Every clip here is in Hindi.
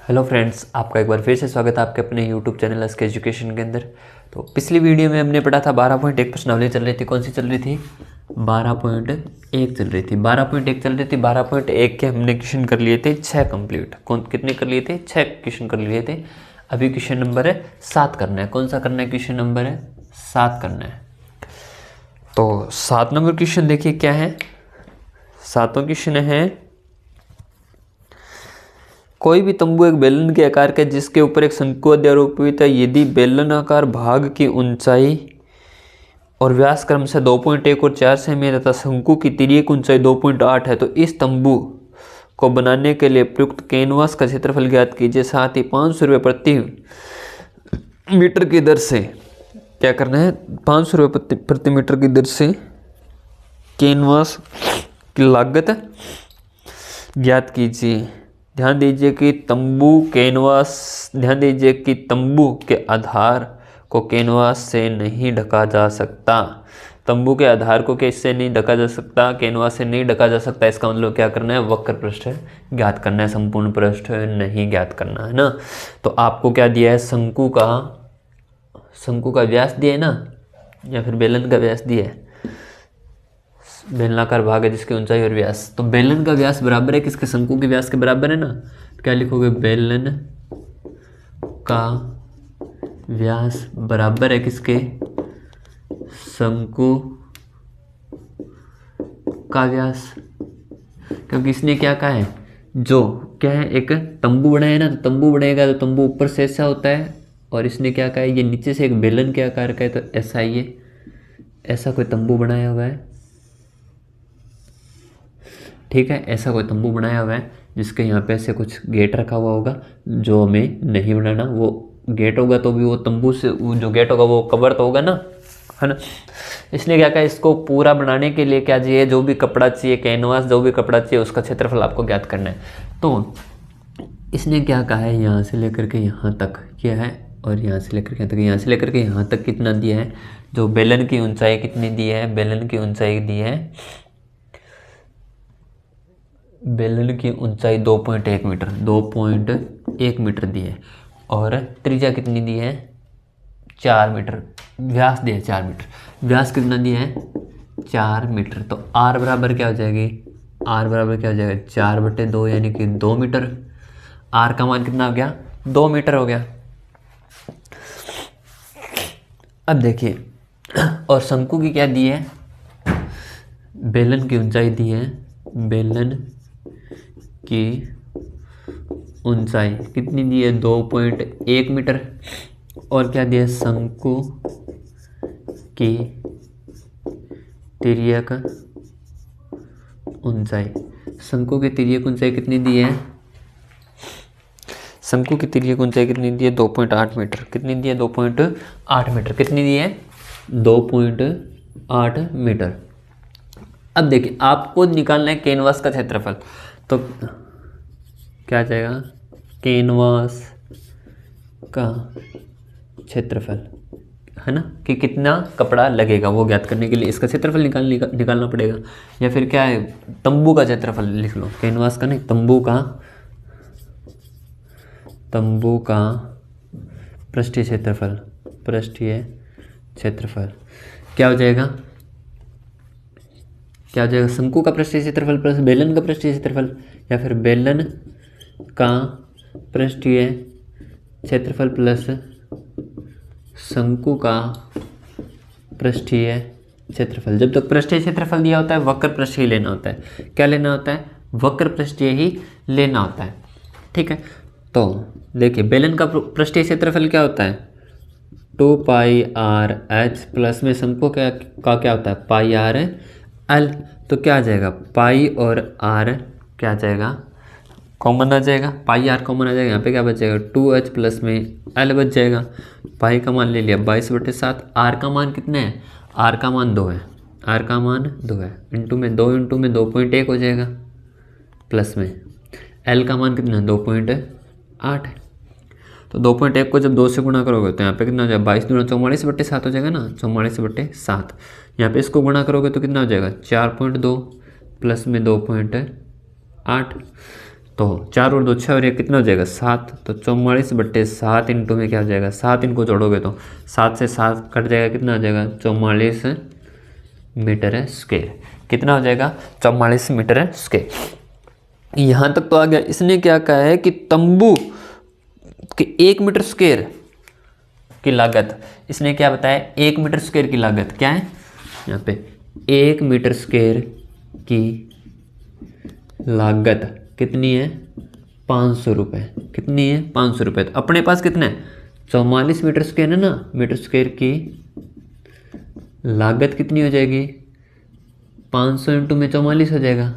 हेलो फ्रेंड्स, आपका एक बार फिर से स्वागत है आपके अपने यूट्यूब चैनल एसके एजुकेशन के अंदर। तो पिछली वीडियो में हमने पढ़ा था 12.1 प्रश्नावली चल रही थी। कौन सी चल रही थी? 12.1 चल रही थी। 12.1 चल रही थी। 12.1 के हमने क्वेश्चन कर लिए थे 6 कंप्लीट। कितने कर लिए थे? 6 क्वेश्चन कर लिए थे। अभी क्वेश्चन नंबर है 7 करना है। कौन सा करना है? क्वेश्चन नंबर है 7 करना है। तो 7 नंबर क्वेश्चन देखिए क्या है। 7वां क्वेश्चन है, कोई भी तंबू एक बेलन के आकार का जिसके ऊपर एक शंकु अध्यारोपित है। यदि बेलनाकार भाग की ऊंचाई और व्यास क्रम से 2.1 और 4 सेमी तथा शंकु की तिर्यक ऊंचाई 2.8 है, तो इस तंबू को बनाने के लिए प्रयुक्त कैनवास का क्षेत्रफल ज्ञात कीजिए। साथ ही 500 रुपये प्रति मीटर की दर से क्या करना है? 500 रुपये प्रति मीटर की दर से कैनवास की लागत ज्ञात कीजिए। ध्यान दीजिए कि तंबू के आधार को कैनवास से नहीं ढका जा सकता। तंबू के आधार को किससे नहीं ढका जा सकता? कैनवास से नहीं ढका जा सकता। इसका मतलब क्या करना है? वक्र पृष्ठ ज्ञात करना है, संपूर्ण पृष्ठ नहीं ज्ञात करना है ना। तो आपको क्या दिया है? शंकु का व्यास दिया है ना, या फिर बेलन का व्यास दिया है। बेलनाकार भाग है जिसकी ऊंचाई और व्यास, तो बेलन का व्यास बराबर है किसके? शंकु के व्यास के बराबर है ना। क्या लिखोगे? बेलन का व्यास बराबर है किसके? शंकु का व्यास। क्योंकि इसने क्या कहा है? जो क्या है, एक तंबू बनाया है ना, तो तंबू बनेगा तो तंबू ऊपर से ऐसा होता है, और इसने क्या कहा है? ये नीचे से एक बेलन के आकार का है, तो ऐसा ये ऐसा कोई तंबू बनाया हुआ है। ठीक है, ऐसा कोई तंबू बनाया हुआ है जिसके यहाँ पे ऐसे कुछ गेट रखा हुआ होगा, जो हमें नहीं बनाना। वो गेट होगा तो भी वो तंबू से वो जो गेट होगा वो कवर तो होगा ना, है ना। इसलिए क्या कहा? इसको पूरा बनाने के लिए क्या चाहिए? जो भी कपड़ा चाहिए, कैनवास जो भी कपड़ा चाहिए, उसका क्षेत्रफल आपको ज्ञात करना है। तो इसने क्या कहा है? यहाँ से लेकर के यहाँ तक क्या है, और यहाँ से लेकर के यहाँ तक, यहाँ से लेकर के यहाँ तक कितना दिया है? जो बेलन की ऊंचाई कितनी दी है? बेलन की ऊंचाई दी है, बेलन की ऊंचाई 2.1 मीटर, 2.1 मीटर दी है। और त्रिज्या कितनी दी है? 4 मीटर। व्यास दिया है 4 मीटर। व्यास कितना दिया है? 4 मीटर। तो आर बराबर क्या हो जाएगी? आर बराबर क्या हो जाएगा? 4/2 यानी कि 2 मीटर। आर का मान कितना हो गया? 2 मीटर हो गया। अब देखिए, और शंकु की क्या दी है? बेलन की ऊंचाई दी है। बेलन की ऊंचाई कितनी दी है? 2.1 मीटर। और क्या दिया? शंकु की तिर्यक ऊंचाई। शंकु की तिर्यक ऊंचाई कितनी दी है? शंकु की तिर्यक ऊंचाई कितनी दी है? 2.8 मीटर। कितनी दी है? 2.8 मीटर। कितनी दी है? 2.8 मीटर। अब देखिए, आपको निकालना है कैनवास का क्षेत्रफल। तो क्या आ जाएगा? कैनवास का क्षेत्रफल, है ना, कि कितना कपड़ा लगेगा वो ज्ञात करने के लिए इसका क्षेत्रफल निकालना पड़ेगा। या फिर क्या है? तंबू का क्षेत्रफल लिख लो। कैनवास का नहीं, तंबू का पृष्ठीय क्षेत्रफल क्या हो जाएगा? क्या हो जाएगा? शंकु का पृष्ठीय क्षेत्रफल प्लस बेलन का पृष्ठीय क्षेत्रफल, या फिर बेलन का पृष्ठीय क्षेत्रफल प्लस शंकु का पृष्ठीय क्षेत्रफल। जब तक पृष्ठीय क्षेत्रफल दिया होता है, वक्र पृष्ठीय लेना होता है। क्या लेना होता है? वक्र पृष्ठीय ही लेना होता है। ठीक है, तो देखिए, बेलन का पृष्ठीय क्षेत्रफल क्या होता है? 2πr/h प्लस में शंकु का क्या होता है? πr/l। तो क्या आ जाएगा? पाई और r क्या आ जाएगा? कॉमन आ जाएगा। पाई आर कॉमन आ जाएगा। यहाँ पे क्या बच जाएगा? 2h प्लस में l बच जाएगा। पाई का मान ले लिया 22/7। आर का मान कितना है? आर का मान 2 है। आर का मान 2 है। इंटू में 2.1 हो जाएगा, प्लस में l का मान कितना है? 2.8 है। तो 2.1 को जब 2 से गुणा करोगे तो यहाँ पे कितना हो जाएगा? 22 दूना 44/7 हो जाएगा ना, 44/7। यहाँ पे इसको गुणा करोगे तो कितना हो जाएगा? 4.2 प्लस में 2.8। तो 4 और 2 6 और 1 कितना हो जाएगा 7, तो 44/7 इंटू में क्या हो जाएगा 7, इनको जोड़ोगे तो 7 से 7 कट जाएगा, कितना हो जाएगा 44 मीटर स्क्वायर, कितना हो जाएगा 44 मीटर स्क्वायर। यहाँ तक तो आ गया। इसने क्या कहा है कि तंबू के 1 मीटर स्क्वायर की लागत, इसने क्या बताया 1 मीटर स्क्वायर की लागत क्या है, यहाँ पे 1 मीटर स्क्वायर की लागत कितनी है 500 रुपये, कितनी है 500 रुपये। तो अपने पास कितना है 44 मीटर स्क्वायर है ना, मीटर स्क्वायर की लागत कितनी हो जाएगी 500 इंटू में 44 हो जाएगा,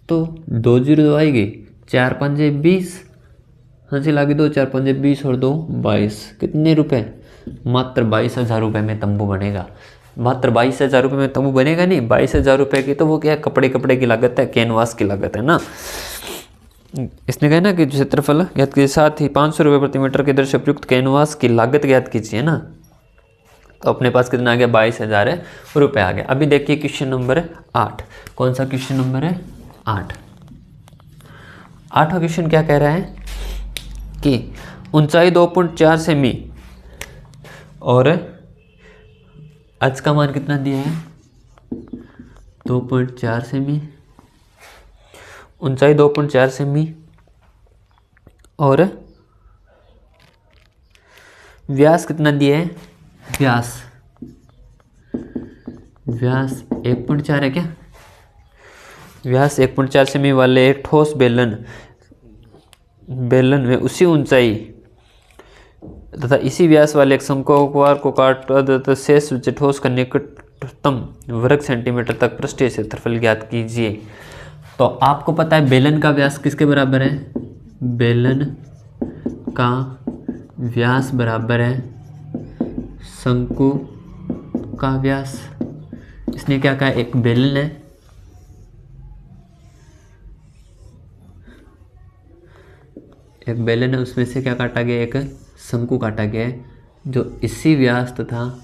तो 2 जीरो आएगी, 4 पंजे 20, हंसी लागी 2, 4 पंजे 20 और 2 22, कितने रुपए मात्र 22,000 रुपये में तंबू बनेगा। मात्र 22,000 रुपये में तंबू बनेगा नहीं, 22,000 रुपये की तो वो क्या है कपड़े की लागत है, कैनवास की लागत है ना। इसने कहा ना कि क्षेत्रफल ज्ञात के साथ ही 500 रुपये प्रति मीटर के दर से उपयुक्त कैनवास की लागत ज्ञात कीजिए ना, तो अपने पास कितना आ गया 22,000 रुपये आ गया। अभी देखिए क्वेश्चन नंबर 8, कौन सा क्वेश्चन नंबर है 8। 8वां क्वेश्चन क्या कह रहा है कि ऊंचाई 2.4 सेमी और एच का मान कितना दिया है 2.4 सेमी, ऊंचाई 2.4 सेमी और व्यास कितना दिया है, व्यास 1.4 है क्या, व्यास 1.4 सेमी वाले एक ठोस बेलन में उसी ऊंचाई तथा इसी व्यास वाले एक शंक्वाकार को काट तथा शेष ठोस का निकटतम वर्ग सेंटीमीटर तक पृष्ठीय क्षेत्रफल ज्ञात कीजिए। तो आपको पता है बेलन का व्यास किसके बराबर है, बेलन का व्यास बराबर है शंकु का व्यास। इसने क्या कहा एक बेलन है, एक बेलन है उसमें से क्या काटा गया एक शंकु काटा गया है जो इसी व्यास तथा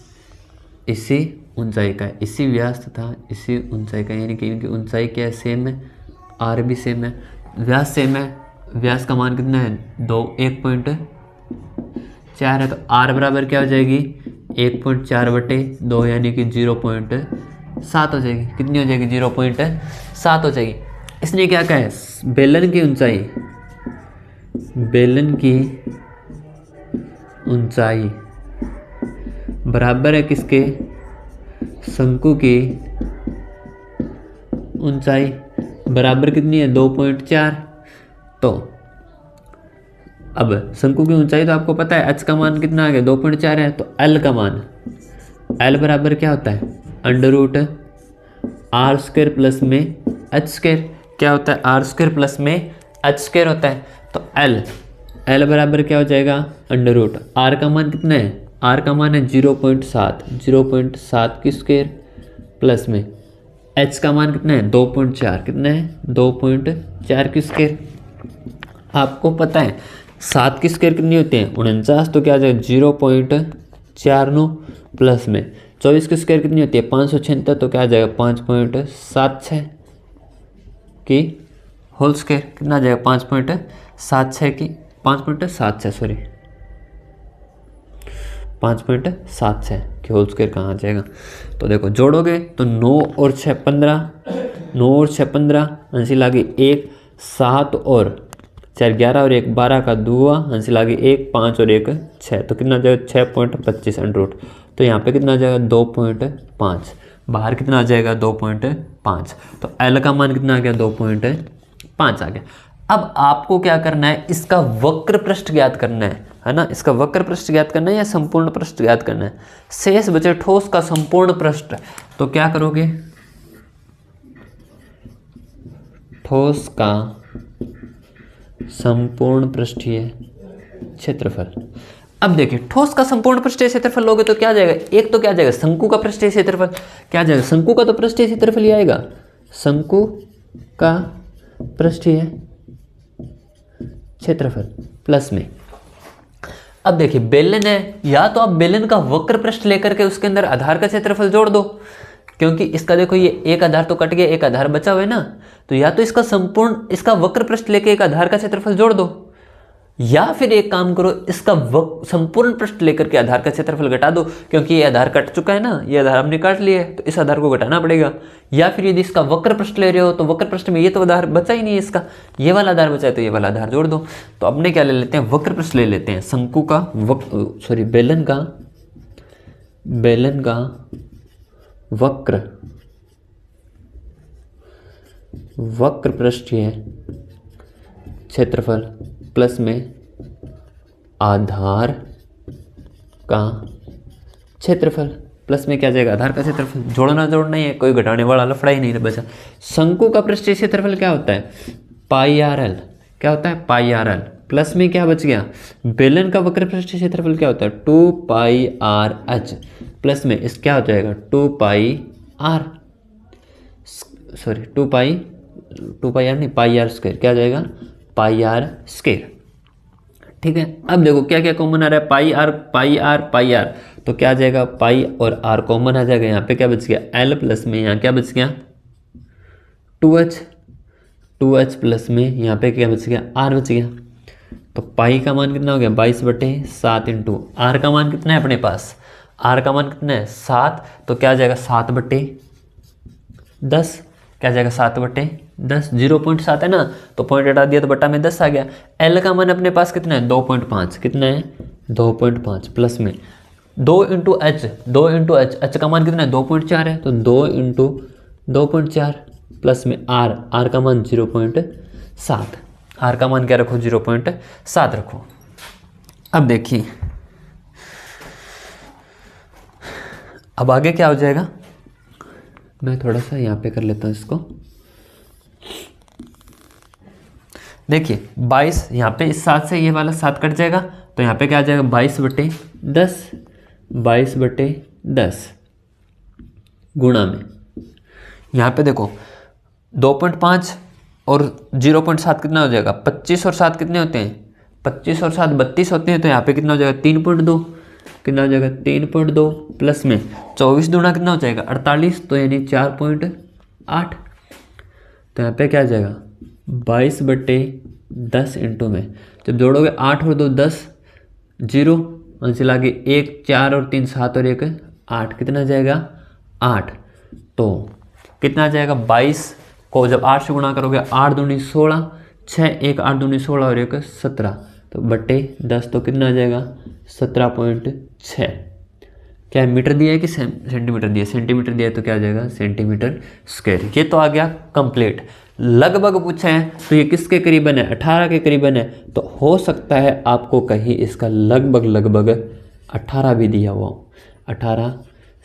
इसी ऊंचाई का है, इसी व्यास तथा इसी ऊंचाई का, यानी कि इनकी ऊंचाई क्या है सेम है, आर भी सेम है, व्यास सेम है। व्यास का मान कितना है 1.4 है, तो आर बराबर क्या हो जाएगी 1.4/2 यानी कि 0.7 हो जाएगी, कितनी हो जाएगी 0.7 हो जाएगी। इसने क्या कहा है बेलन की ऊंचाई बराबर है किसके शंकु की ऊंचाई, बराबर कितनी है 2.4। तो अब शंकु की ऊंचाई तो आपको पता है, एच का मान कितना आ गया 2.4 है, तो एल का मान, एल बराबर क्या होता है √r² प्लस में h², क्या होता है r² प्लस में h² होता है। तो एल बराबर क्या हो जाएगा √r का मान कितना है, r का मान है 0.7 की स्क्वायर प्लस में h का मान कितना है 2.4, कितना है 2.4 की स्क्वायर। आपको पता है 7 की स्क्वायर कितनी होती है 49, तो क्या आ जाएगा 0.49 प्लस में 24 की स्क्वायर कितनी होती है 576, तो क्या आ जाएगा 5.76 की होल स्क्वायर, कितना आ जाएगा 5.76 की 5.76 की होल स्क्वायर कहाँ आ जाएगा। तो देखो जोड़ोगे तो 9 और 6 15, 9 और 6 15, हंसी लागी 1, 7 और 4 11 और 1 12 का दुआ, हंसी लागी 1 5 और 1 6, तो कितना आ जाएगा 6.25 अंडर। तो यहाँ पे कितना आ जाएगा 2.5, बाहर कितना आ जाएगा 2.5, तो एल का मान कितना आ गया 2.5 आ गया। अब आपको क्या करना है इसका वक्र पृष्ठ ज्ञात करना है ना, इसका वक्र पृष्ठ ज्ञात करना है या संपूर्ण पृष्ठ ज्ञात करना है। शेष बचे ठोस का संपूर्ण पृष्ठ, तो क्या करोगे ठोस का संपूर्ण पृष्ठीय क्षेत्रफल। अब देखिए ठोस का संपूर्ण पृष्ठीय क्षेत्रफल लोगे तो क्या आ जाएगा, एक तो क्या आ जाएगा शंकु का पृष्ठीय क्षेत्रफल, क्या आ जाएगा शंकु का तो पृष्ठीय क्षेत्रफल ही आएगा, शंकु का पृष्ठीय क्षेत्रफल प्लस में। अब देखिए बेलन है, या तो आप बेलन का वक्र पृष्ठ लेकर के उसके अंदर आधार का क्षेत्रफल जोड़ दो, क्योंकि इसका देखो ये एक आधार तो कट गया, एक आधार बचा हुआ है ना, तो या तो इसका संपूर्ण, इसका वक्र पृष्ठ लेके एक आधार का क्षेत्रफल जोड़ दो, या फिर एक काम करो, इसका संपूर्ण पृष्ठ लेकर के आधार का क्षेत्रफल घटा दो, क्योंकि ये आधार कट चुका है ना, ये आधार हमने काट लिया है, तो इस आधार को घटाना पड़ेगा। या फिर यदि इसका वक्र पृष्ठ ले रहे हो तो वक्र पृष्ठ में ये तो आधार बचा ही नहीं है, इसका ये वाला आधार बचा है, तो ये वाला आधार जोड़ दो। तो अपने क्या ले लेते हैं, वक्र पृष्ठ ले लेते हैं, शंकु का बेलन का वक्र पृष्ठीय क्षेत्रफल प्लस में आधार का क्षेत्रफल प्लस में क्या जाएगा, आधार का क्षेत्रफल। जोड़ना ही है, कोई घटाने वाला लफड़ा ही नहीं बचा। शंकु का पृष्ठीय क्षेत्रफल क्या होता है, पाई आर एल, क्या होता है, पाई आर एल, प्लस में क्या बच गया, बेलन का वक्र पृष्ठीय क्षेत्रफल क्या होता है, 2 पाई आर एच, प्लस में इस क्या हो जाएगा 2 पाई आर नहीं, पाई आर स्क्वायर, क्या जाएगा, पाई आर स्क्वायर। ठीक है, अब देखो क्या क्या कॉमन आ रहा है, पाई आर, तो क्या आ जाएगा, पाई और आर कॉमन आ जाएगा, यहाँ पे क्या बच गया एल, प्लस में यहाँ क्या बच गया 2h प्लस में यहाँ पे क्या बच गया, आर बच गया। तो पाई का मान कितना हो गया 22/7 इंटू आर का मान कितना है अपने पास, आर का मान कितना है 7, तो क्या आ जाएगा 7/10, क्या जाएगा 7/10, 0.7 है ना, तो पॉइंट हटा दिया तो बट्टा में 10 आ गया। एल का मान अपने पास कितना है 2.5, कितना है 2.5, प्लस में 2 इंटू एच, एच का मान कितना है 2.4 है, तो 2 इंटू 2.4 प्लस में आर का मान 0.7, आर का मान क्या रखो 0.7 रखो। अब देखिए अब आगे क्या हो जाएगा, मैं थोड़ा सा यहाँ पे कर लेता हूँ इसको। देखिए 22, यहाँ पे इस 7 से ये वाला 7 कट जाएगा, तो यहाँ पे क्या आ जाएगा 22/10 गुणा में, यहाँ पे देखो 2.5 और 0.7 कितना हो जाएगा, 25 और 7 कितने होते हैं, 25 और 7 32 होते हैं, तो यहाँ पे कितना हो जाएगा 3.2, कितना हो जाएगा 3.2, प्लस में 24 दूना कितना हो जाएगा 48, तो यानी 4.8, तो यहाँ पे क्या आ जाएगा 22/10 इंटू में, जब जोड़ोगे 8 और 2 10, 0 आंसर आगे 1 4 और 3 7 और 1 8, कितना आ जाएगा 8, तो कितना आ जाएगा 22 को जब 8 से गुणा करोगे 8 दूनी 16, 6 1 8 दूनी 16 और 1 17, तो बट्टे 10, तो कितना आ जाएगा 17.6। क्या मीटर दिया है कि सेंटीमीटर दिया है, सेंटीमीटर दिया है, तो क्या आ जाएगा सेंटीमीटर स्क्वायर। ये तो आ गया कंप्लीट। लगभग पूछा है तो ये किसके करीबन है, 18 के करीबन है, तो हो सकता है आपको कहीं इसका लगभग 18 भी दिया हुआ हो, 18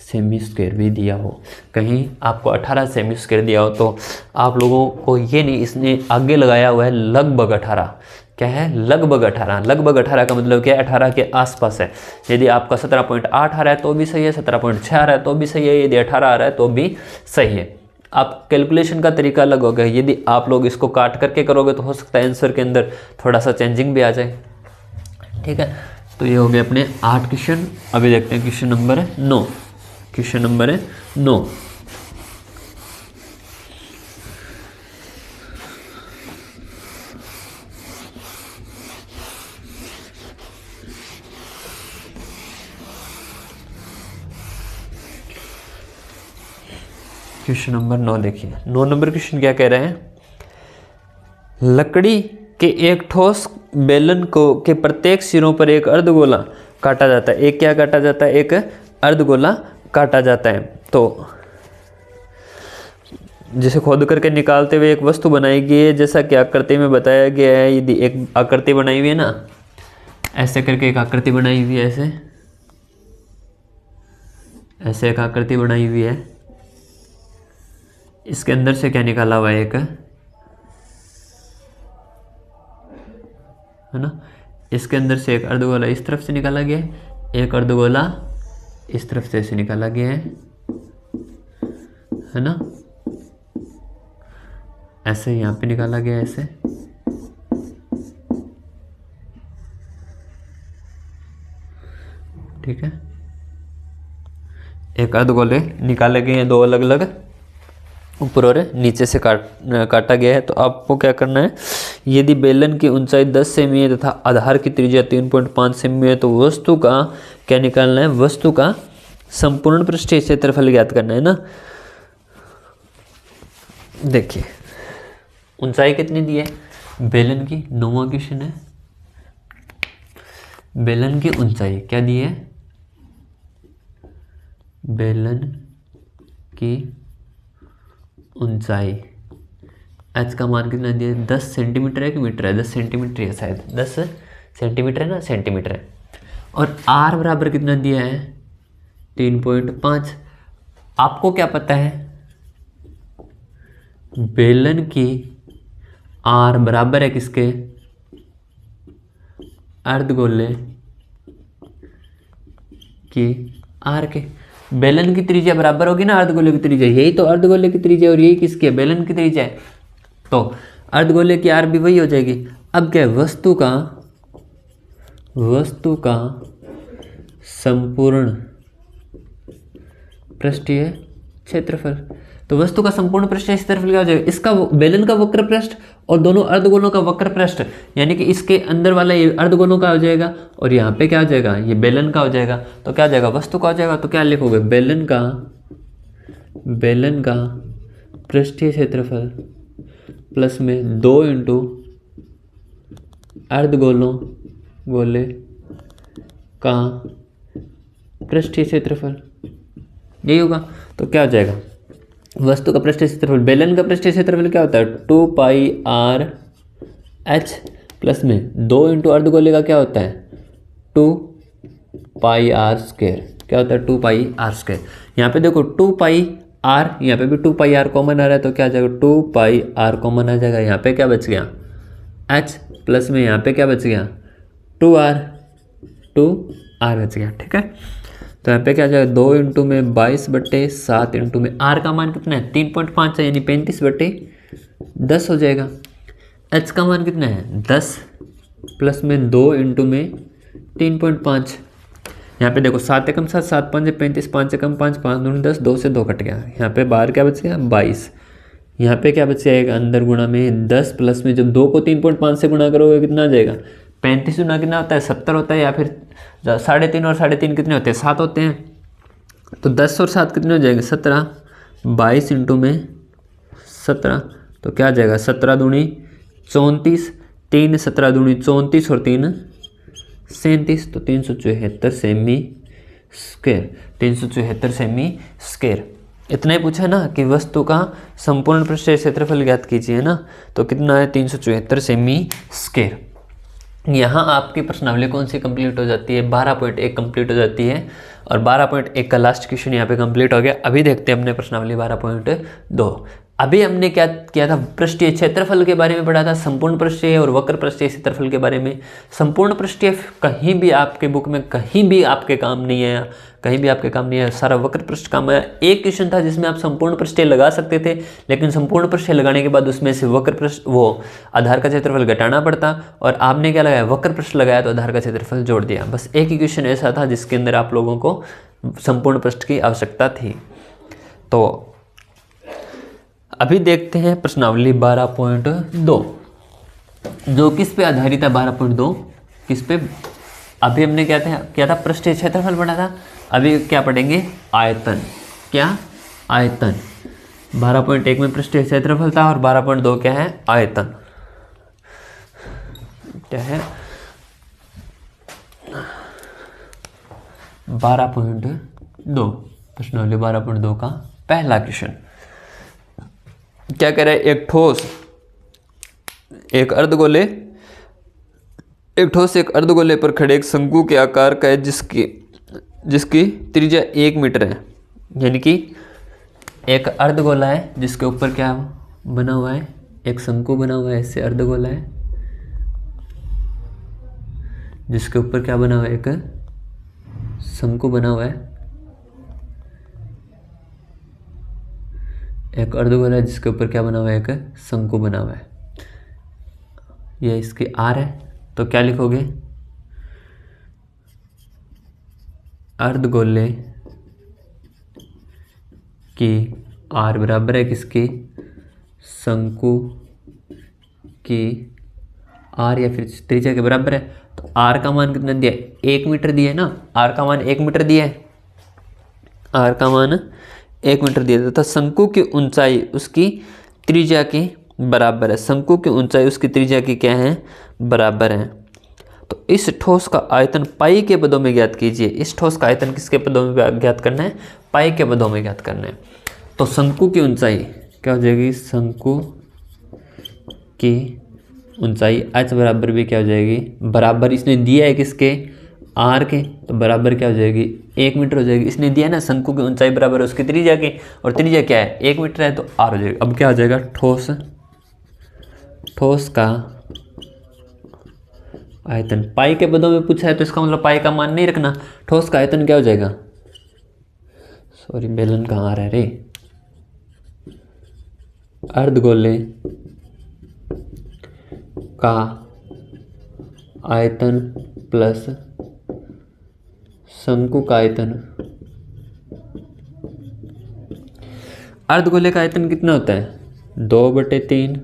सेमी स्क्वायर भी दिया हो, कहीं आपको 18 सेमी स्क्वायर दिया हो, तो आप लोगों को ये नहीं, इसने आगे लगाया हुआ है लगभग 18, क्या है लगभग 18, लगभग 18 का मतलब क्या है 18 के आसपास है। यदि आपका 17.8 आ रहा है तो भी सही है, 17.6 आ रहा है तो भी सही है, यदि 18 आ रहा है तो भी सही है। आप कैलकुलेशन का तरीका अलग होगा, यदि आप लोग इसको काट करके करोगे तो हो सकता है आंसर के अंदर थोड़ा सा चेंजिंग भी आ जाए। ठीक है, तो ये हो गए अपने 8 क्वेश्चन। अभी देखते हैं question number 9, question number 9। Question number 9 देखिए, 9 नंबर क्वेश्चन क्या कह रहे हैं, लकड़ी के एक ठोस बेलन को के प्रत्येक सिरों पर एक अर्धगोला काटा जाता है, एक क्या काटा जाता है, एक अर्धगोला काटा जाता है। तो जिसे खोद करके निकालते हुए एक वस्तु बनाई गई है, जैसा कि आकृति में बताया गया है। यदि एक आकृति बनाई हुई है ना, ऐसे करके एक आकृति बनाई हुई है, ऐसे एक आकृति बनाई हुई है, इसके अंदर से क्या निकाला हुआ है, एक है ना, इसके अंदर से एक अर्धगोला इस तरफ से निकाला गया है, एक अर्धगोला इस तरफ से निकाला गया है ना, ऐसे यहाँ पे निकाला गया है, ऐसे ठीक है, एक अर्धगोले निकाले गए हैं, दो अलग अलग, ऊपर और नीचे से काटा गया है। तो आपको क्या करना है, यदि बेलन की ऊंचाई 10 सेमी है तथा आधार की त्रिज्या 3.5 सेमी है तो वस्तु का क्या निकालना है, वस्तु का संपूर्ण पृष्ठीय क्षेत्रफल ज्ञात करना है ना। देखिए ऊंचाई कितनी दी है बेलन की, 9वां क्वेश्चन है। बेलन की ऊंचाई क्या दी है, बेलन की ऊंचाई h का मान कितना दिया है, 10 सेंटीमीटर है कि मीटर है, 10 सेंटीमीटर है शायद, 10 सेंटीमीटर है ना, सेंटीमीटर है। और r बराबर कितना दिया है, 3.5। आपको क्या पता है, बेलन की r बराबर है किसके, अर्धगोले की r के। बेलन की त्रिज्या बराबर होगी ना अर्धगोले की त्रिज्या, यही तो अर्धगोले की त्रिज्या और यही किसकी है, बेलन की त्रिज्या है। तो अर्धगोले की r भी वही हो जाएगी। अब क्या है, वस्तु का संपूर्ण पृष्ठीय क्षेत्रफल। तो वस्तु का संपूर्ण पृष्ठीय क्षेत्रफल क्या हो जाएगा, इसका बेलन का वक्र पृष्ठ और दोनों अर्धगोलों का वक्र पृष्ठ, यानी कि इसके अंदर वाला ये अर्धगोलों का हो जाएगा और यहाँ पे क्या हो जाएगा, ये बेलन का हो जाएगा। तो क्या हो जाएगा, वस्तु का हो जाएगा। तो क्या लिखोगे, बेलन का पृष्ठीय क्षेत्रफल प्लस में 2 इंटू गोले का पृष्ठीय क्षेत्रफल, यही होगा। तो क्या हो जाएगा, वस्तु का पृष्ठीय क्षेत्रफल, बेलन का पृष्ठीय क्षेत्रफल क्या होता है, 2 पाई आर एच प्लस में 2 इंटू अर्धगोले का क्या होता है, 2 पाई आर स्क्वायर। क्या होता है, 2 पाई आर स्क्वायर। यहाँ पे देखो 2 पाई आर, यहाँ पे भी 2 पाई आर कॉमन आ रहा है, तो क्या आ जाएगा, 2 पाई आर कॉमन आ जाएगा। यहाँ पे क्या बच गया, एच प्लस में यहाँ पे क्या बच गया, 2 आर बच गया। ठीक है, तो यहाँ पे क्या आ जाएगा, 2 इंटू में 22/7 इंटू में आर का मान कितना है, 3.5 है, यानी 35/10 हो जाएगा। एच का मान कितना है, 10 प्लस में 2 इंटू में 3.5। यहाँ पे देखो 7 एकम 7, 7 5 35, 5 एकम 5, 5 दूनी 10, 2 से 2 कट गया। यहाँ पे बाहर क्या बच गया, 22। यहाँ पे क्या बच जाएगा, अंदर गुणा में 10 प्लस में जब 2 को 3.5 से गुणा करोगे कितना आ जाएगा, 35 गुना कितना होता है, 70 होता है, या फिर 3.5 और 3.5 कितने होते हैं, 7 होते हैं। तो 10 और 7 कितने हो जाएंगे, 17। 22 इंटू में 17, तो क्या आ जाएगा, 17 दूनी 34, 3 17 दूनी 34 और 3 37, तो 374 सेमी स्क्वायर, 374 सेमी स्क्वायर। इतना ही पूछा ना कि वस्तु का संपूर्ण पृष्ठीय क्षेत्रफल ज्ञात कीजिए ना, तो कितना है, 374 सेमी स्क्वायर। यहाँ आपकी प्रश्नावली कौन सी कंप्लीट हो जाती है, 12.1 कंप्लीट हो जाती है, और 12.1 का लास्ट क्वेश्चन यहाँ पे कंप्लीट हो गया। अभी देखते हैं अपने प्रश्नावली 12.2। अभी हमने क्या किया था, पृष्ठीय क्षेत्रफल के बारे में पढ़ा था, संपूर्ण पृष्ठीय और वक्र पृष्ठीय क्षेत्रफल के बारे में। संपूर्ण पृष्ठीय कहीं भी आपके बुक में कहीं भी आपके काम नहीं है, कहीं भी आपके काम नहीं है, सारा वक्र पृष्ठ काम है। एक क्वेश्चन था जिसमें आप संपूर्ण पृष्ठीय लगा सकते थे, लेकिन संपूर्ण पृष्ठीय लगाने के बाद उसमें से वक्र पृष्ठ वो आधार का क्षेत्रफल घटाना पड़ता, और आपने क्या लगाया, वक्र पृष्ठ लगाया तो आधार का क्षेत्रफल जोड़ दिया। बस एक ही क्वेश्चन ऐसा था जिसके अंदर आप लोगों को संपूर्ण पृष्ठ की आवश्यकता थी। तो अभी देखते हैं प्रश्नावली 12.2, जो किस पे आधारित है। 12.2 किस पे, अभी हमने क्या था पृष्ठीय क्षेत्रफल पढ़ा था, अभी क्या पढ़ेंगे, आयतन। क्या, आयतन। 12.1 में पृष्ठीय क्षेत्रफल था और 12.2 क्या है, आयतन। क्या है, 12.2 प्रश्नावली 12.2 का पहला क्वेश्चन क्या कह रहा है, एक ठोस एक अर्धगोले पर खड़े एक शंकु के आकार का है जिसकी त्रिज्या 1 मीटर है। यानी कि एक अर्धगोला है जिसके ऊपर क्या बना हुआ है, एक शंकु बना हुआ है, इससे अर्धगोला है जिसके ऊपर क्या बना हुआ है, एक शंकु बना हुआ है, एक अर्धगोला है जिसके ऊपर क्या बना हुआ है, एक शंकु बना हुआ है। यह इसकी आर है, तो क्या लिखोगे, अर्धगोले कि आर बराबर है किसके, शंकु की आर या फिर त्रिज्या के बराबर है। तो आर का मान कितना दिया है, 1 मीटर दिया है ना, आर का मान 1 मीटर दिया है, आर का मान 1 मीटर दिया है तथा शंकु की ऊंचाई उसकी त्रिज्या के बराबर है। शंकु की ऊंचाई उसकी त्रिज्या की क्या है, बराबर है। तो इस ठोस का आयतन पाई के पदों में ज्ञात कीजिए। इस ठोस का आयतन किसके पदों में ज्ञात करना है, पाई के पदों में ज्ञात करना है। तो शंकु की ऊंचाई क्या हो जाएगी, शंकु की ऊंचाई h बराबर भी क्या हो जाएगी, बराबर इसने दिया है किसके, आर के, तो बराबर क्या हो जाएगी, 1 मीटर हो जाएगी। इसने दिया ना शंकु की ऊंचाई बराबर है उसकी त्रिज्या की, और त्रिज्या क्या है, 1 मीटर है, तो आर हो जाएगा। अब क्या हो जाएगा, ठोस का आयतन पाई के पदों में पूछा है, तो इसका मतलब पाई का मान नहीं रखना। ठोस का आयतन क्या हो जाएगा, सॉरी बेलन कहाँ आ रहा है रे, अर्धगोले का आयतन प्लस शंकु का आयतन। अर्धगोले का आयतन कितना होता है, 2/3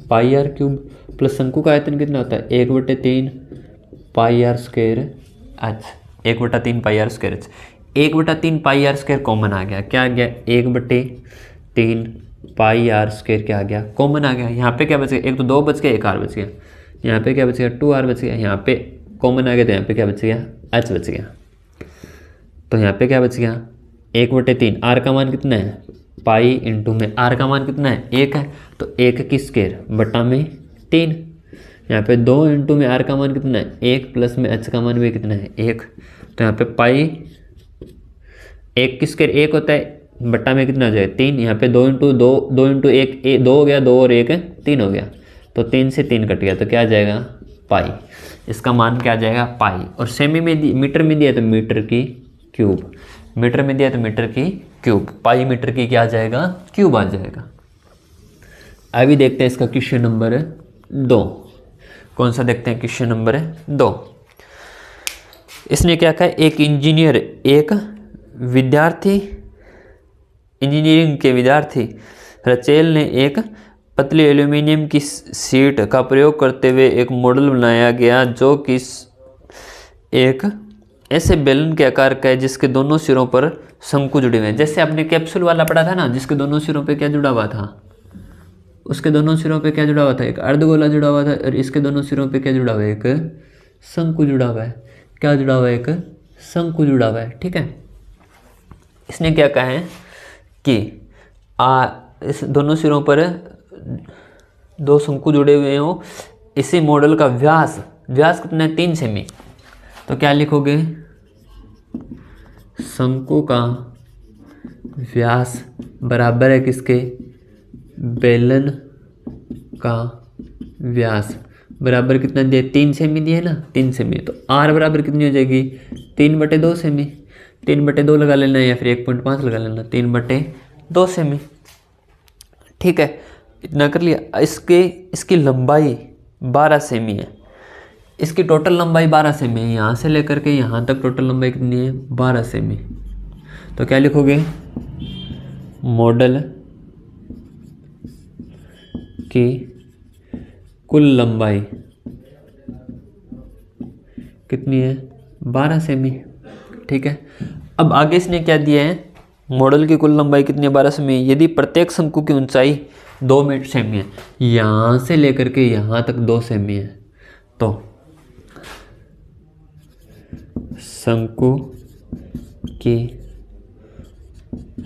पाई आर क्यूब, प्लस शंकु का आयतन कितना होता है, 1/3 pi r square h, 1/3 pi r square h. 1/3 pi r square common आ गया, क्या आ गया, 1/3 पाई आर स्क्वायर क्या आ गया, कॉमन आ गया। यहाँ पे क्या बच गया, एक तो 2 बच गया, एक आर बच गया। यहाँ पे क्या बच गया, 2r बच गया। यहाँ पे कॉमन आ गया, तो यहाँ पे क्या बच गया, h बच गया। तो यहाँ पे क्या बच गया, 1/3, आर का मान कितना है, पाई इंटू में आर का मान कितना है, 1 है, तो 1 की स्क्वायर बटा में 3। यहाँ पे 2 इंटू में आर का मान कितना है, 1 प्लस में h का मान भी कितना है, 1। तो यहाँ पे पाई 1 की स्क्वायर 1 होता है, बट्टा में कितना हो जाएगा, 3। यहाँ पे 2 इंटू 1 2 हो गया, 2 और 1 3 हो गया, तो 3 से 3 कट गया, तो क्या आ जाएगा, पाई। इसका मान क्या आ जाएगा, पाई। और सेमी में मीटर में दिया तो मीटर की क्यूब, मीटर में दिया तो मीटर की क्यूब, पाई मीटर की क्या आ जाएगा, क्यूब आ जाएगा। अभी देखते हैं इसका क्वेश्चन नंबर 2, कौन सा देखते हैं, क्वेश्चन नंबर 2। इसने क्या कहा, एक इंजीनियर, एक विद्यार्थी, इंजीनियरिंग के विद्यार्थी रचेल ने एक पतली एल्यूमिनियम की शीट का प्रयोग करते हुए एक मॉडल बनाया गया जो कि एक ऐसे बेलन के आकार का है जिसके दोनों सिरों पर शंकु जुड़े हुए हैं। जैसे आपने कैप्सूल वाला पढ़ा था ना, जिसके दोनों सिरों पे क्या जुड़ा हुआ था, उसके दोनों सिरों पे क्या जुड़ा हुआ था, एक अर्धगोला जुड़ा हुआ था, और इसके दोनों सिरों पे क्या जुड़ा हुआ है, एक शंकु जुड़ा हुआ है। क्या जुड़ा हुआ है, एक शंकु जुड़ा हुआ है, ठीक है। इसने क्या कहा है कि इस दोनों सिरों पर 2 शंकु जुड़े हुए हो, इसी मॉडल का व्यास कितना है, 3 सेमी। तो क्या लिखोगे, शंकु का व्यास बराबर है किसके, बेलन का व्यास बराबर कितना दिया, 3 सेमी दिया है ना, 3 सेमी। तो आर बराबर कितनी हो जाएगी, 3/2 सेमी। 3/2 लगा लेना या फिर 1.5 लगा लेना, 3/2 सेमी, ठीक है। इतना कर लिया। इसकी लंबाई 12 सेमी है, इसकी टोटल लंबाई 12 सेमी है, यहाँ से लेकर के यहाँ तक टोटल लंबाई कितनी है, 12 सेमी। तो क्या लिखोगे, मॉडल की कुल लंबाई कितनी है, 12 सेमी, ठीक है। अब आगे इसने क्या दिया है, मॉडल की कुल लंबाई कितनी है, 12 सेमी। यदि प्रत्येक शंकु की ऊंचाई 2 मीटर सेमी है, यहाँ से लेकर के यहाँ तक 2 सेमी है, तो शंकु की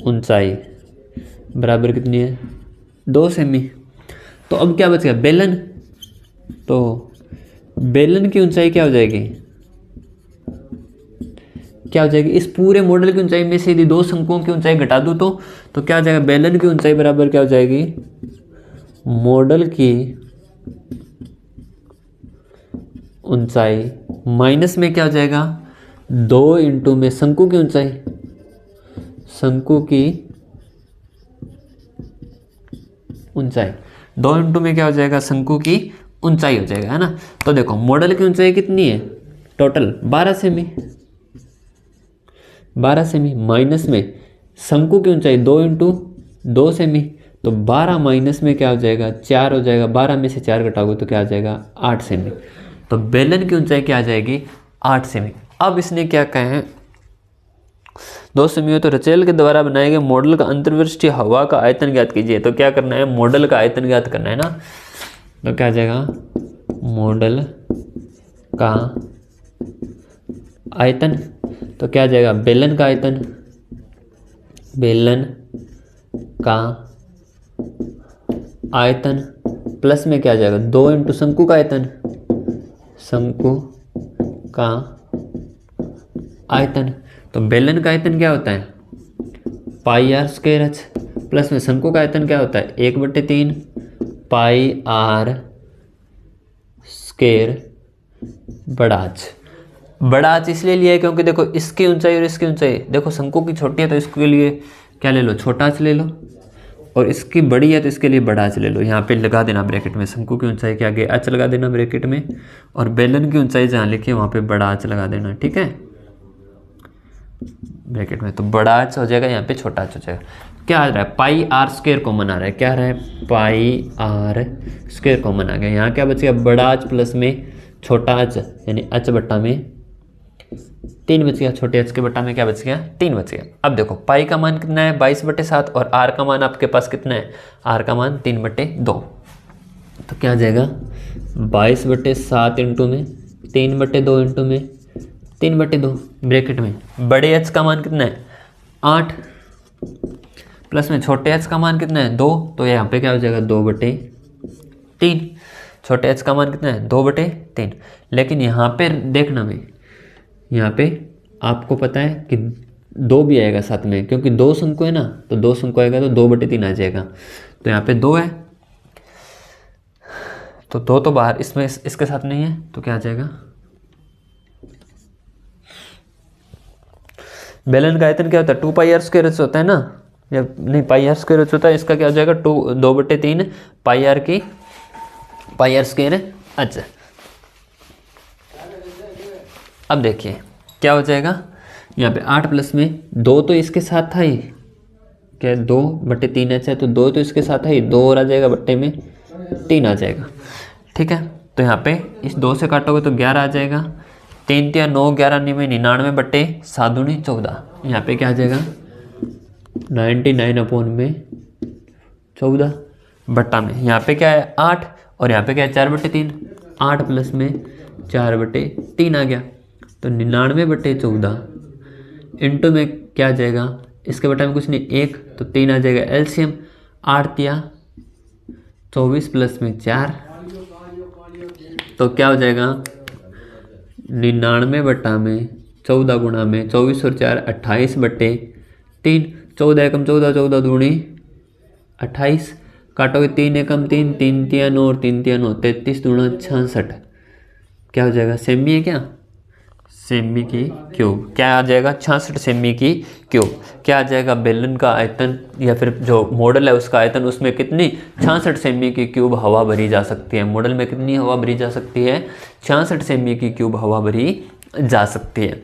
ऊंचाई बराबर कितनी है, 2 सेमी। तो अब क्या बच गया, बेलन। तो बेलन की ऊंचाई क्या हो जाएगी, क्या हो जाएगी, इस पूरे मॉडल की ऊंचाई में से यदि 2 शंकुओं की ऊंचाई घटा दूं तो क्या हो जाएगा, बेलन की ऊंचाई बराबर क्या हो जाएगी, मॉडल की ऊंचाई माइनस में क्या हो जाएगा, 2 इंटू में शंकु की ऊंचाई, शंकु की ऊंचाई 2 इंटू में क्या हो जाएगा, शंकु की ऊंचाई हो जाएगा, है ना। तो देखो मॉडल की ऊंचाई कितनी है, टोटल 12 सेमी, 12 सेमी माइनस में शंकु की ऊंचाई 2 इंटू 2 सेमी, तो 12 माइनस में क्या हो जाएगा 4 हो जाएगा, 12 में से 4 घटाओगे तो क्या आ जाएगा 8 सेमी। तो बेलन की ऊंचाई क्या आ जाएगी 8 सेमी। अब इसने क्या कहा है 2 सेमी हो तो रचेल के द्वारा बनाए गए मॉडल का अंतर्वृष्टीय हवा का आयतन ज्ञात कीजिए। तो क्या करना है मॉडल का आयतन ज्ञात करना है ना, तो क्या आ जाएगा मॉडल का आयतन, तो क्या आ जाएगा बेलन का आयतन, बेलन का आयतन प्लस में क्या आ जाएगा 2 इंटू शंकु का आयतन, शंकु का आयतन। तो बेलन का आयतन क्या होता है पाई आर स्क्वायर एच, प्लस में शंकु का आयतन क्या होता है 1/3 पाई आर स्क्वायर बड़ा एच। बड़ा एच इसलिए लिया है क्योंकि देखो इसकी ऊंचाई और इसकी ऊंचाई देखो शंकु की छोटी है तो इसके लिए क्या ले लो छोटा एच ले लो, और इसकी बड़ी है तो इसके लिए बड़ा एच ले लो। यहाँ पे लगा देना ब्रैकेट में, शंकु की ऊंचाई के आगे एच लगा देना ब्रैकेट में, और बेलन की ऊंचाई जहाँ लिखी है वहाँ पे बड़ा एच लगा देना, ठीक है ब्रैकेट में। तो बड़ा एच हो जाएगा, यहाँ पे छोटा एच हो जाएगा। क्या आ रहा है पाई आर स्क्वायर कॉमन आ रहा है, क्या आ रहा है पाई आर स्क्वायर कॉमन आ गया। यहाँ क्या बचेगा बड़ा एच प्लस में छोटा एच, यानी एच बट्टा में 3 बच गया, छोटे एच के बट्टा में क्या बच गया 3 बच गया। अब देखो पाई का मान कितना है 22/7 और आर का मान आपके पास कितना है, आर का मान 3/2। तो क्या आ जाएगा 22/7 इंटू में 3/2 इंटू में 3/2 ब्रैकेट में। बड़े एच का मान कितना है 8 प्लस में छोटे एच का मान कितना है 2, तो यहाँ पे क्या हो जाएगा 2/3। छोटे एच का मान कितना है 2/3। लेकिन यहाँ पे देखना में, यहाँ पे आपको पता है कि 2 भी आएगा साथ में, क्योंकि 2 शंकु है ना, तो 2 शंकु आएगा तो 2/3 आ जाएगा। तो यहाँ पे 2 है तो 2 तो बाहर इसमें इसके साथ नहीं है, तो क्या आ जाएगा बेलन का आयतन क्या होता है 2 पाई आर स्क्वायर एच होता है ना, या नहीं पाई आर स्क्वायर एच होता है, इसका क्या हो जाएगा 2/3 पाई आर की पाई आर स्क्वायर एच। अब देखिए क्या हो जाएगा यहाँ पे 8 प्लस में 2 तो इसके साथ था ही, क्या 2/3 एच है तो 2 तो इसके साथ है ही, 2 और आ जाएगा बट्टे में 3 आ जाएगा, ठीक है। तो यहाँ पे इस 2 से काटोगे तो 11 आ जाएगा, 3 या 9 11 99/7 दूनी 14। यहाँ पे क्या आ जाएगा 99/14 बट्टा में, यहाँ पे क्या है 8 और यहाँ पे क्या है 4/3, 8 प्लस में 4/3 आ गया, तो 99/14 इंटू में क्या आ जाएगा इसके बटा में कुछ नहीं 1, तो 3 आ जाएगा एलसीएम 8 या 24 प्लस में 4, तो क्या हो जाएगा 99/14 गुणा में 24 और 4 28/3, 14 एकम 14 14 दूनी 28, काटोगे 3 एकम 3 3 तिया 9 और 3 तिया 9 33 दूना 66, क्या हो जाएगा सेमी है क्या सेमी की क्यूब, क्या आ जाएगा 66 सेमी की क्यूब। क्या आ जाएगा बेलन का आयतन या फिर जो मॉडल है उसका आयतन, उसमें कितनी 66 सेमी की क्यूब हवा भरी जा सकती है। मॉडल में कितनी हवा भरी जा सकती है 66 सेमी की क्यूब हवा भरी जा सकती है।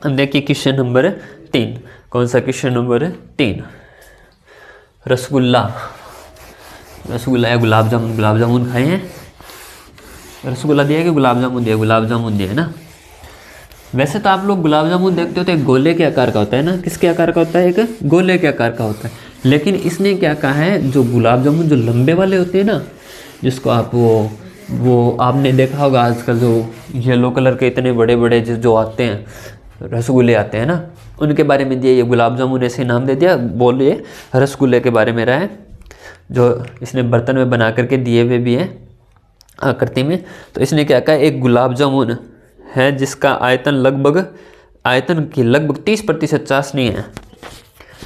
अब देखिए क्वेश्चन नंबर 3, कौन सा क्वेश्चन नंबर 3, रसगुल्ला या गुलाब जामुन खाए हैं, रसगुल्ला दिया कि गुलाब जामुन दिया है ना। वैसे तो आप लोग गुलाब जामुन देखते हो तो एक गोले के आकार का होता है ना, किसके आकार का होता है एक गोले के आकार का होता है, लेकिन इसने क्या कहा है जो गुलाब जामुन जो लंबे वाले होते हैं ना, जिसको आप वो आपने देखा होगा आजकल जो येलो कलर के इतने बड़े बड़े जो आते हैं रसगुल्ले आते हैं ना, उनके बारे में दिया ये गुलाब जामुन ऐसे नाम दे दिया, बोलिए रसगुल्ले के बारे में रहा है, जो इसने बर्तन में बना करके दिए हुए भी हैं आकृति में। तो इसने क्या कहा एक गुलाब जामुन है जिसका आयतन की लगभग 30% चाशनी है।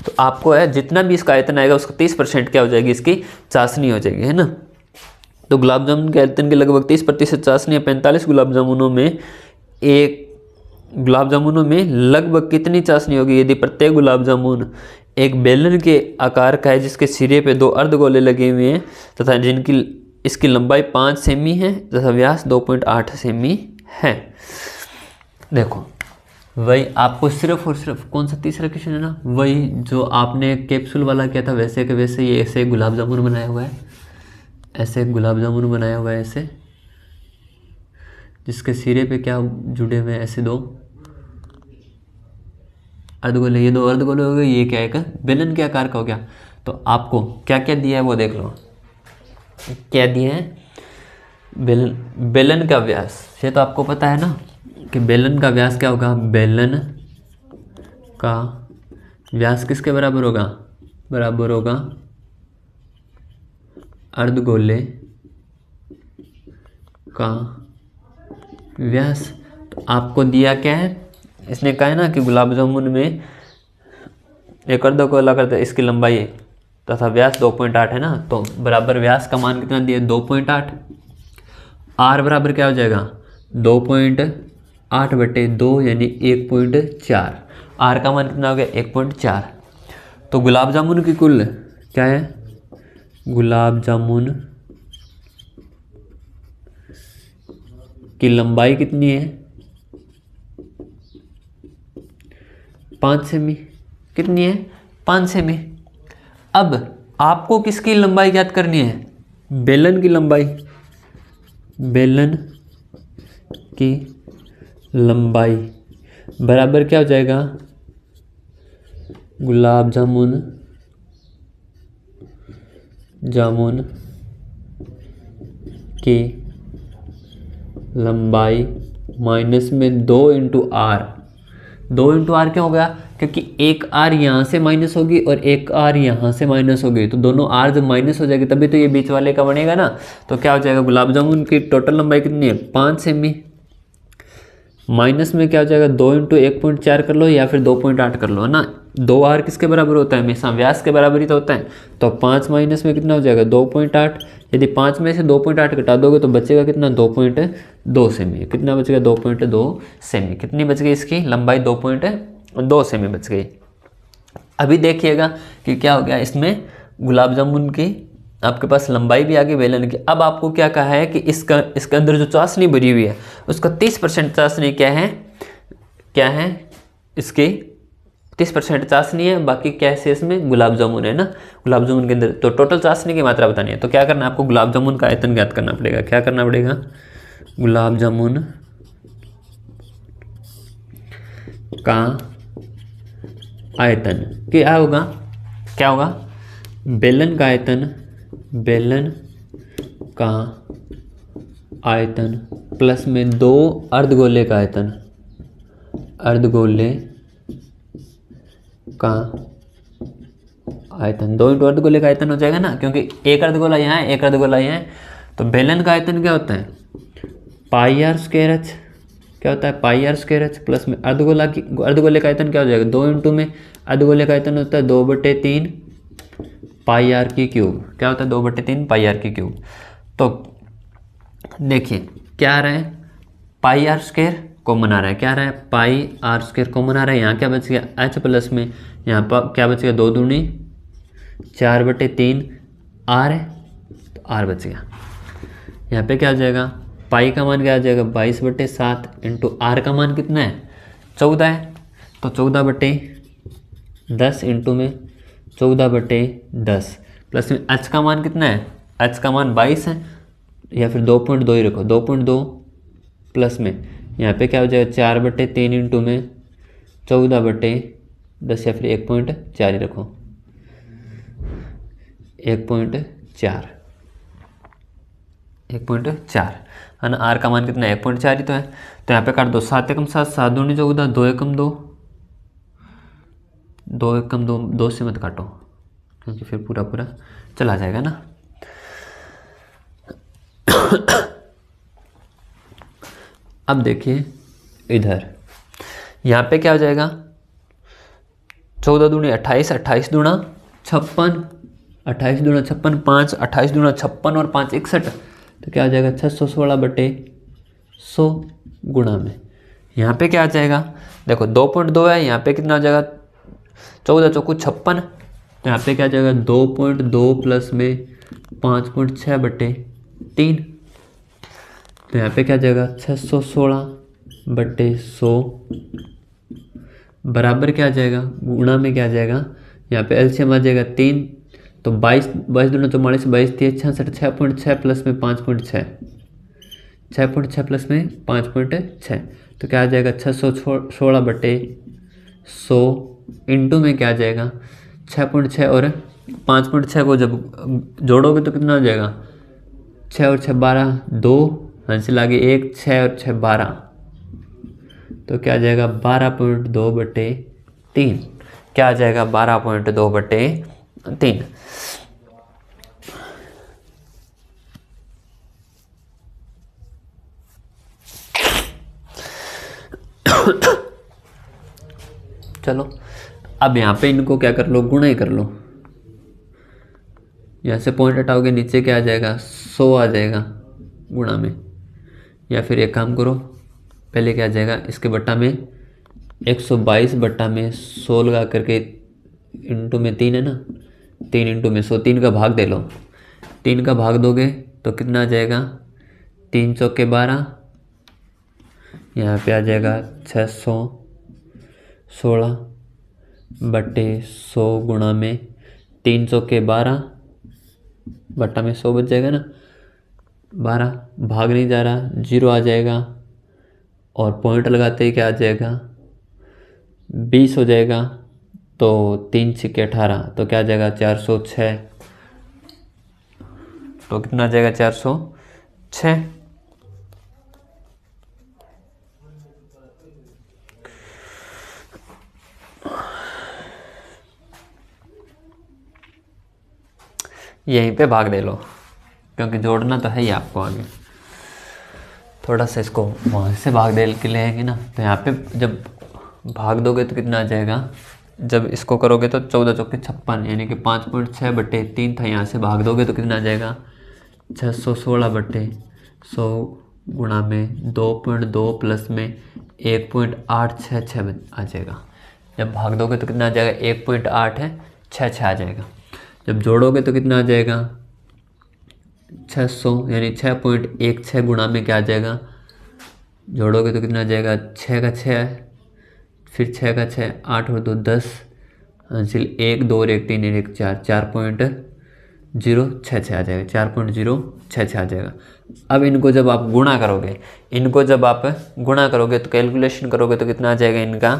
तो आपको है जितना भी इसका आयतन आएगा उसका 30% क्या हो जाएगी इसकी चाशनी हो जाएगी, है ना। तो गुलाब जामुन के आयतन की लगभग 30% चाशनी है। 45 गुलाब जामुनों में लगभग कितनी चाशनी होगी यदि प्रत्येक गुलाब जामुन एक बेलन के आकार का है जिसके सिरे पे 2 अर्धगोले लगे हुए हैं तथा इसकी लंबाई 5 सेमी है तथा व्यास 2.8 सेमी है। देखो वही आपको सिर्फ और सिर्फ कौन सा तीसरा क्वेश्चन है ना, वही जो आपने कैप्सूल वाला किया था वैसे के वैसे ये ऐसे गुलाब जामुन बनाया हुआ है, ऐसे गुलाब जामुन बनाया हुआ है ऐसे, जिसके सिरे पे क्या जुड़े हुए हैं ऐसे दो अर्धगोले, ये दो अर्धगोले हो गए, ये क्या है बेलन के आकार का हो गया। तो आपको क्या क्या दिया है वो देख लो, क्या दिया है, बेलन का व्यास, ये तो आपको पता है ना कि बेलन का व्यास क्या होगा, बेलन का व्यास किसके बराबर होगा, बराबर होगा अर्धगोले का व्यास। तो आपको दिया क्या है, इसने कहा है ना कि गुलाब जामुन में एक अर्धगोला करते इसकी लंबाई तथा व्यास 2.8 है ना, तो बराबर व्यास का मान कितना दिया 2.8, आर बराबर क्या हो जाएगा 2.8 बटे 2 यानी 1.4, आर का मान कितना हो गया 1.4। तो गुलाब जामुन की कुल क्या है, गुलाब जामुन की लंबाई कितनी है 5 सेमी, कितनी है 5 सेमी। अब आपको किसकी लंबाई ज्ञात करनी है, बेलन की लंबाई, बेलन की लंबाई बराबर क्या हो जाएगा, गुलाब जामुन की लंबाई माइनस में 2 इंटू आर, 2 इंटू आर क्या होगा, क्योंकि एक आर यहाँ से माइनस होगी और एक आर यहाँ से माइनस होगी, तो दोनों आर जब माइनस हो जाएगी तभी तो ये बीच वाले का बनेगा ना। तो क्या हो जाएगा, गुलाब जामुन की टोटल लंबाई कितनी है 5 सेमी, माइनस में क्या हो जाएगा 2 इंटू 1.4 कर लो या फिर 2.8 कर लो, है ना। 2 आर किसके बराबर होता है, हमेशा व्यास के बराबर ही तो होता है। तो 5 माइनस में कितना हो जाएगा 2.8, यदि 5 में से 2.8 घटा दोगे तो बचेगा कितना 2.2 सेमी, कितना बचेगा 2.2 सेमी, कितनी बच गई इसकी लंबाई 2.2 सेमी बच गई। अभी देखिएगा कि क्या हो गया, इसमें गुलाब जामुन की आपके पास लंबाई भी आ गई बेलन की। अब आपको क्या कहा है कि इसके अंदर जो चाशनी भरी हुई है उसका 30% चाशनी क्या है इसकी 30% चाशनी है, बाकी क्या है इसमें गुलाब जामुन है ना, गुलाब जामुन के अंदर तो टोटल चाशनी की मात्रा बतानी है। तो क्या करना है आपको, गुलाब जामुन का आयतन ज्ञात करना पड़ेगा। क्या करना पड़ेगा, गुलाब जामुन का आयतन क्या होगा, क्या होगा, बेलन का आयतन, बेलन का आयतन प्लस में 2 अर्धगोले का आयतन, अर्धगोले का आयतन 2 इंटू अर्धगोले का आयतन हो जाएगा ना, क्योंकि एक अर्धगोला यहाँ है एक अर्धगोला यहाँ है। तो बेलन का आयतन क्या होता है पाई आर स्क्वायर एच, क्या होता है पाई आर स्क्वायर एच प्लस में अर्धगोले का आयतन क्या हो जाएगा 2 इंटू में अर्धगोले का आयतन होता है 2/3 पाई आर की क्यूब, क्या होता है 2/3 पाई आर की क्यूब। तो देखिए क्या आ रहा है, पाई आर स्क्वायर कॉमन आ रहा है, क्या आ रहा है पाई आर स्क्वायर कॉमन आ रहा है। यहाँ क्या बच गया एच प्लस में यहाँ पर क्या बच गया 2 दूनी 4/3 आर है, तो आर बच गया। यहाँ पे क्या आ जाएगा, पाई का मान क्या आ जाएगा 22/7 इंटू आर का मान कितना है 14 है, तो 14/10 इंटू में 14/10 प्लस में एच का मान कितना है, एच का मान 22 है या फिर 2.2 ही रखो 2.2 प्लस में यहाँ पे क्या हो जाएगा 4/3 इंटू में 14/10 या फिर 1.4 ही रखो 1.4 है ना। आर का मान कितना है 1.4 ही तो है। तो यहाँ पे काट दो 7 एकम 7 7 दूनी 14 2 एकम 2 2 एकम 2 2 से मत काटो क्योंकि फिर पूरा पूरा चला जाएगा ना। अब देखिए इधर यहाँ पे क्या हो जाएगा 14 दूनी 28 28 दूना 56 28 दूना 56 5 28 दूना 56 और 5 61, तो क्या आ जाएगा 616/100 गुणा में। यहाँ पे क्या आ जाएगा देखो 2.2 है, यहाँ पे कितना आ जाएगा 14 चौकू 56, तो यहाँ पे क्या आ जाएगा 2.2 प्लस में 5.6/3, तो यहाँ पे क्या आ जाएगा 616/100 बराबर क्या आ जाएगा, गुणा में क्या आ जाएगा, यहाँ पे एलसीएम आ जाएगा 3, तो 22 22 दूना 44, 22 3 66, 6.6 प्लस में 5.6, 6.6 प्लस में 5.6, तो क्या आ जाएगा 616 बटे 100 इंटू में क्या आ जाएगा 6.6 और 5.6 को जब जोड़ोगे तो कितना आ जाएगा, 6 और 6 12, 2 हासिल आगे 1, 6 और 6 12, तो क्या आ जाएगा 12.2 बटे 3, क्या आ जाएगा 12.2 बटे 3। चलो अब यहाँ पे इनको क्या कर लो, गुणा ही कर लो, यहाँ से पॉइंट हटाओगे नीचे क्या आ जाएगा 100 आ जाएगा गुणा में, या फिर एक काम करो पहले क्या आ जाएगा इसके बट्टा में 122 बट्टा में 100 लगा करके इंटू में 3 है ना, 3 इंटू में 100, 3 का भाग दे लो, 3 का भाग दोगे तो कितना आ जाएगा 3 चौके 12, यहाँ पे आ जाएगा 616 बटे 100 गुणा में 3 चौके 12 बट्टा में 100 बच जाएगा ना, 12 भाग नहीं जा रहा, 0 आ जाएगा, और पॉइंट लगाते ही क्या आ जाएगा 20 हो जाएगा, तो 3 छिक्के 18, तो क्या आ जाएगा 406, तो कितना आ जाएगा 406। यहीं पे भाग दे लो क्योंकि जोड़ना तो है ही आपको आगे, थोड़ा सा इसको वहाँ से भाग दे के लेंगे ना, तो यहाँ पे जब भाग दोगे तो कितना आ जाएगा, जब इसको करोगे तो 14 चौके 56 यानी कि 5.6 बटे 3 था, यहाँ से भाग दोगे तो कितना आ जाएगा 616 बटे 100 गुणा में 2.2 प्लस में 1.866 आ जाएगा, जब भाग दोगे तो कितना आ जाएगा 1.8 है 6 आ जाएगा, जब जोड़ोगे तो कितना आ जाएगा 600 यानी 6.16 गुणा में क्या आ जाएगा, जोड़ोगे तो कितना आ जाएगा 6 का 6 है, फिर 6 का 6, 8 और 2 10, हासिल 1 2 और 1 3 और 1 4, 4.066 आ जाएगा, 4.066 आ जाएगा। अब इनको जब आप गुणा करोगे, तो कैलकुलेशन करोगे तो कितना आ जाएगा इनका,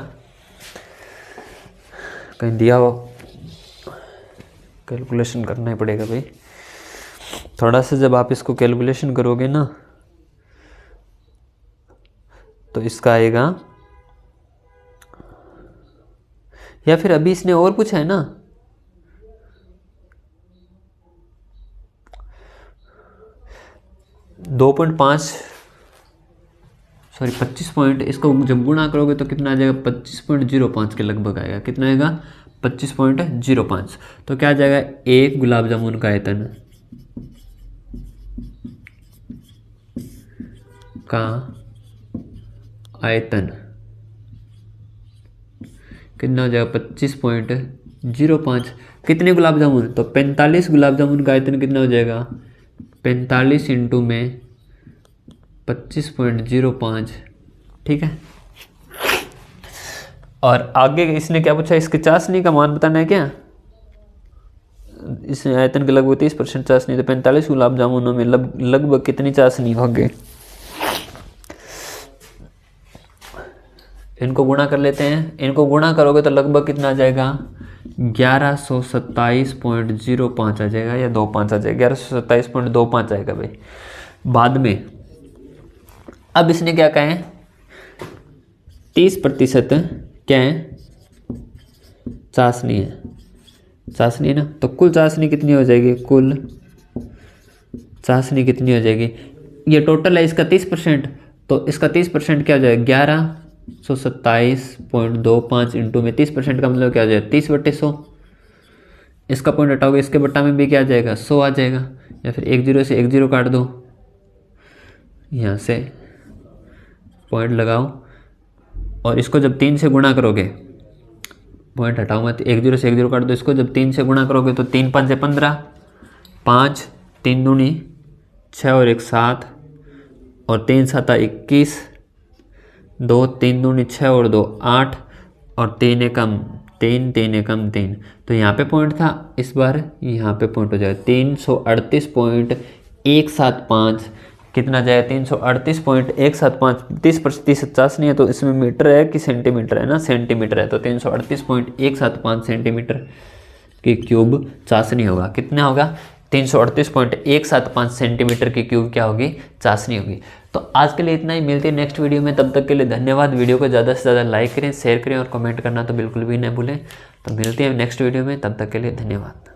कहीं दिया हो, कैलकुलेशन करना ही पड़ेगा भाई, थोड़ा सा जब आप इसको कैलकुलेशन करोगे ना तो इसका आएगा, या फिर अभी इसने और पूछा है ना, दो 25 पॉइंट, इसको जब गुणा करोगे तो कितना आ जाएगा 25.05 के लगभग आएगा, कितना आएगा 25.05, तो क्या आ जाएगा एक गुलाब जामुन का आयतन कितना हो जाएगा 25.05, कितने गुलाब जामुन, तो 45 गुलाब जामुन का आयतन कितना हो जाएगा 45 इंटू में 25.05, ठीक है। और आगे इसने क्या पूछा, इसके चाशनी का मान बताना है क्या, इस आयतन के लगभग 30% चाशनी, तो 45 गुलाब जामुनों में लगभग कितनी चाशनी होगी, इनको गुणा कर लेते हैं, इनको गुणा करोगे तो लगभग कितना आ जाएगा 1127.05 आ जाएगा, या 25 आ जाएगा, 1127.25 आएगा भाई बाद में। अब इसने क्या कहा है 30% क्या है चाशनी है ना, तो कुल चाशनी कितनी हो जाएगी, कुल चाशनी कितनी हो जाएगी, ये टोटल है इसका 30%, तो इसका 30% क्या हो जाएगा 1127.25 इंटू में 30% का मतलब क्या हो जाएगा 30/100, इसका पॉइंट हटाओगे इसके बट्टा में भी क्या आ जाएगा 100 आ जाएगा, या फिर 1 0 से 1 0 काट दो, यहाँ से पॉइंट लगाओ, और इसको जब 3 से गुणा करोगे, पॉइंट हटाओ मत, 1 0 से 1 0 काट दो, इसको जब 3 से गुणा करोगे तो 3 5 से 15, 5 3 दूनी 6 और 1 7, और 3 7 21, 2 3 दूनी 6 और 2 8, और 3 एकम 3, 3 एकम 3, तो यहाँ पे पॉइंट था, इस बार यहाँ पे पॉइंट हो जाएगा 338.175, कितना जाएगा 338.175, 30% 50 नहीं है तो इसमें मीटर है कि सेंटीमीटर है ना, सेंटीमीटर है, तो 338.175 सेंटीमीटर की क्यूब चाशनी होगा। कितना होगा 338.175 सेंटीमीटर की क्यूब क्या होगी, चाशनी होगी। तो आज के लिए इतना ही, मिलती है नेक्स्ट वीडियो में, तब तक के लिए धन्यवाद। वीडियो को ज़्यादा से ज़्यादा लाइक करें, शेयर करें और कमेंट करना तो बिल्कुल भी नहीं भूलें। तो मिलते हैं नेक्स्ट वीडियो में, तब तक के लिए धन्यवाद।